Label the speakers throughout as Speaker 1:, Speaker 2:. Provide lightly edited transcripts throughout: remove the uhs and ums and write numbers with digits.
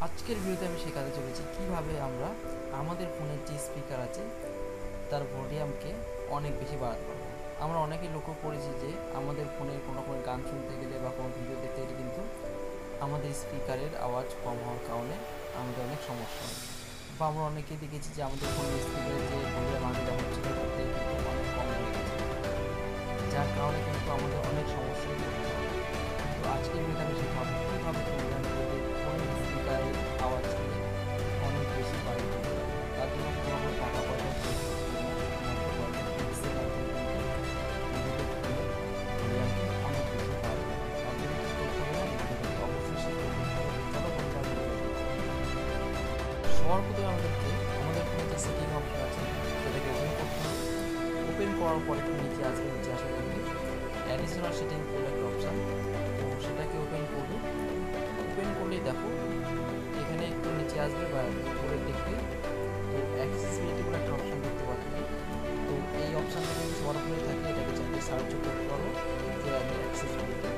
Speaker 1: আজকের ভিডিওতে আমি শেখাতে চলেছি কিভাবে আমরা আমাদের ফোনের যে স্পিকার আছে তার ভলিউমকে অনেক বেশি বাড়াতে পারবো। আমরা অনেকেই লক্ষ্য করেছি যে আমাদের ফোনের কোনো রকমের গান শুনতে গেলে বা কোনো ভিডিও দেখতে গেলে কিন্তু আমাদের স্পিকারের আওয়াজ কম হওয়ার কারণে আমাদের অনেক সমস্যা হয়। বা আমরা অনেকেই দেখেছি যে আমাদের ফোনের স্পিকারের যে ভলিউম আগে যেমন ছিল তার থেকে কিন্তু অনেক কম হয়ে গেছে, যার কারণে কিন্তু আমাদের অনেক সমস্যায় পড়তে হয়। তো আজকের ভিডিওতে আমি শেখাবো কীভাবে তোমরা নিজেদের ফোনের স্পিকারের আওয়াজকে অনেক বেশি বাড়িয়ে তুলতে পারবে। তার জন্য কোনো রকম টাকা পয়সা খরচ করতে হবে না, তোমাদের মিক্সের মাধ্যমে কিন্তু নিজেদের ফোনের ভলিউমকে অনেক বেশি বাড়াতে পারবে। তার জন্য কী করতে হবে না, ভিডিওটাকে অবশ্যই শেষ করে দেখতে হবে। চলো বন্ধুরা, ভিডিওটা শুরু করা যাক। সবার প্রথমে আমাদেরকে আমাদের ফোনে যে সেটিং অপশন আছে সেটাকে ওপেন করতে হবে। ওপেন করার পরে একটু নিচে আসবে, নিচে আসলে দেখবে অ্যাডিশনাল সেটিং বলে একটা অপশান, তো সেটাকে ওপেন করবে। ওপেন করলেই দেখো এখানে একটু নিচে আসবে বা উপরে দেখবে, তো অ্যাক্সেসিবিলিটি বলে একটা অপশান দেখতে পাচ্ছি। তো এই অপশানটা যদি সবার উপরে থাকে এটাকে চাইলে সার্চও করতে পারো যে আমি অ্যাক্সেসিবিলিটি,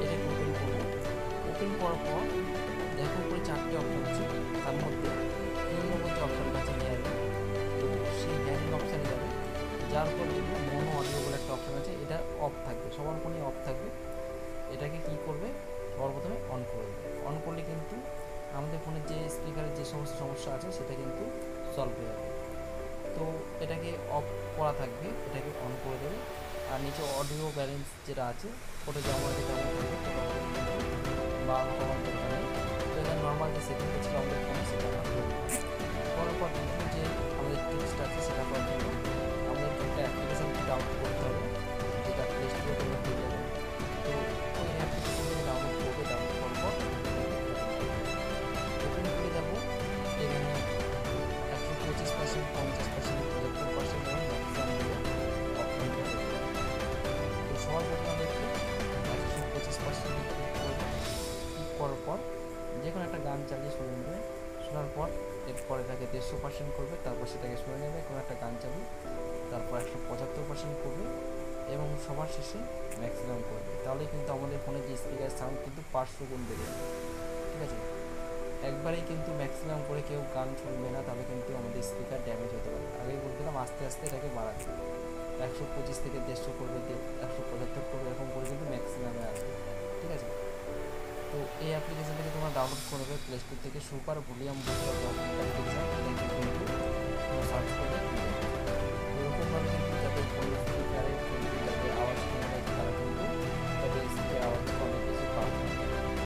Speaker 1: এটাকে ওপেন করবো। ওপেন করার পর দেখো উপরে 4টে অপশান আছে, তার মধ্যে 3 নম্বর যে অপশানটা আছে হ্যান্ড, তো সেই হ্যান্ড অপশানে যাবে। যার পর দেখবে মোনো অডিও বলে একটা অপশান আছে, এটা অফ থাকবে, সবার ফোনেই অফ থাকবে। এটাকে কী করবে, সবার প্রথমে অন করে দেবে। অন করলে কিন্তু আমাদের ফোনের যে স্পিকারের যে সমস্ত সমস্যা আছে সেটা কিন্তু সলভ হয়ে যাবে। তো এটাকে অফ করা থাকবে, এটাকে অন করে দেবে। আর নিচে অডিও ব্যালেন্স যেটা আছে ওটা যেমন আছে তেমন থাকবে, কিন্তু বাড়ানো কমানো দরকার নেই। তো এখানে নর্মাল যে সেটিংটা ছিল আমাদের ফোনে সেটা আমরা করে দেবো। করার পর দেখবো যে আমাদের টেক্সট আছে সেটা করার জন্য আমাদেরকে একটা অ্যাপ্লিকেশান ডাউনলোড করতে হবে, যেটা প্লে স্টোরে তোমরা পেয়ে যাবে। তো ওই অ্যাপ্লিকেশানটা ডাউনলোড করবে, ডাউনলোড করার পর ওপেন করে যাবো। এখানে 125%, 50%, 75% এবং ম্যাক্সিমাম বলে অপশন দেওয়া রয়েছে। তো সবার প্রথমে আমাদেরকে 125% ক্লিক করবে। ক্লিক করার পর যে কোনো একটা গান চালিয়ে শুনে নেবে। শোনার পর এরপর এটাকে 150% করবে, তারপর সেটাকে শুনে নেবে কোনো একটা গান চালিয়ে, তারপর 175% করবে এবং সবার শেষে ম্যাক্সিমাম করবে। তাহলে কিন্তু আমাদের ফোনের যে স্পিকার সাউন্ড কিন্তু 500 গুণ বেড়ে যাবে। ঠিক আছে, একবারেই কিন্তু ম্যাক্সিমাম করে কেউ গান শুনবে না, তাহলে কিন্তু আমাদের স্পিকার ড্যামেজ হতে পারে। আগেই বলছিলাম আস্তে আস্তে এটাকে বাড়াতে, 125 থেকে 150 করবে, 175 করবে, এরকম করে কিন্তু ম্যাক্সিমামে আসবে। ঠিক আছে, তো এই অ্যাপ্লিকেশানটাকে তোমরা ডাউনলোড করবে প্লে স্টোর থেকে, সুপার ভলিউম বুস্টার অ্যাপ্লিকেশান। কিন্তু তোমরা সার্চ করলে পেয়ে যাবে। এরকমভাবে কিন্তু যাদের ফোন স্পিকারে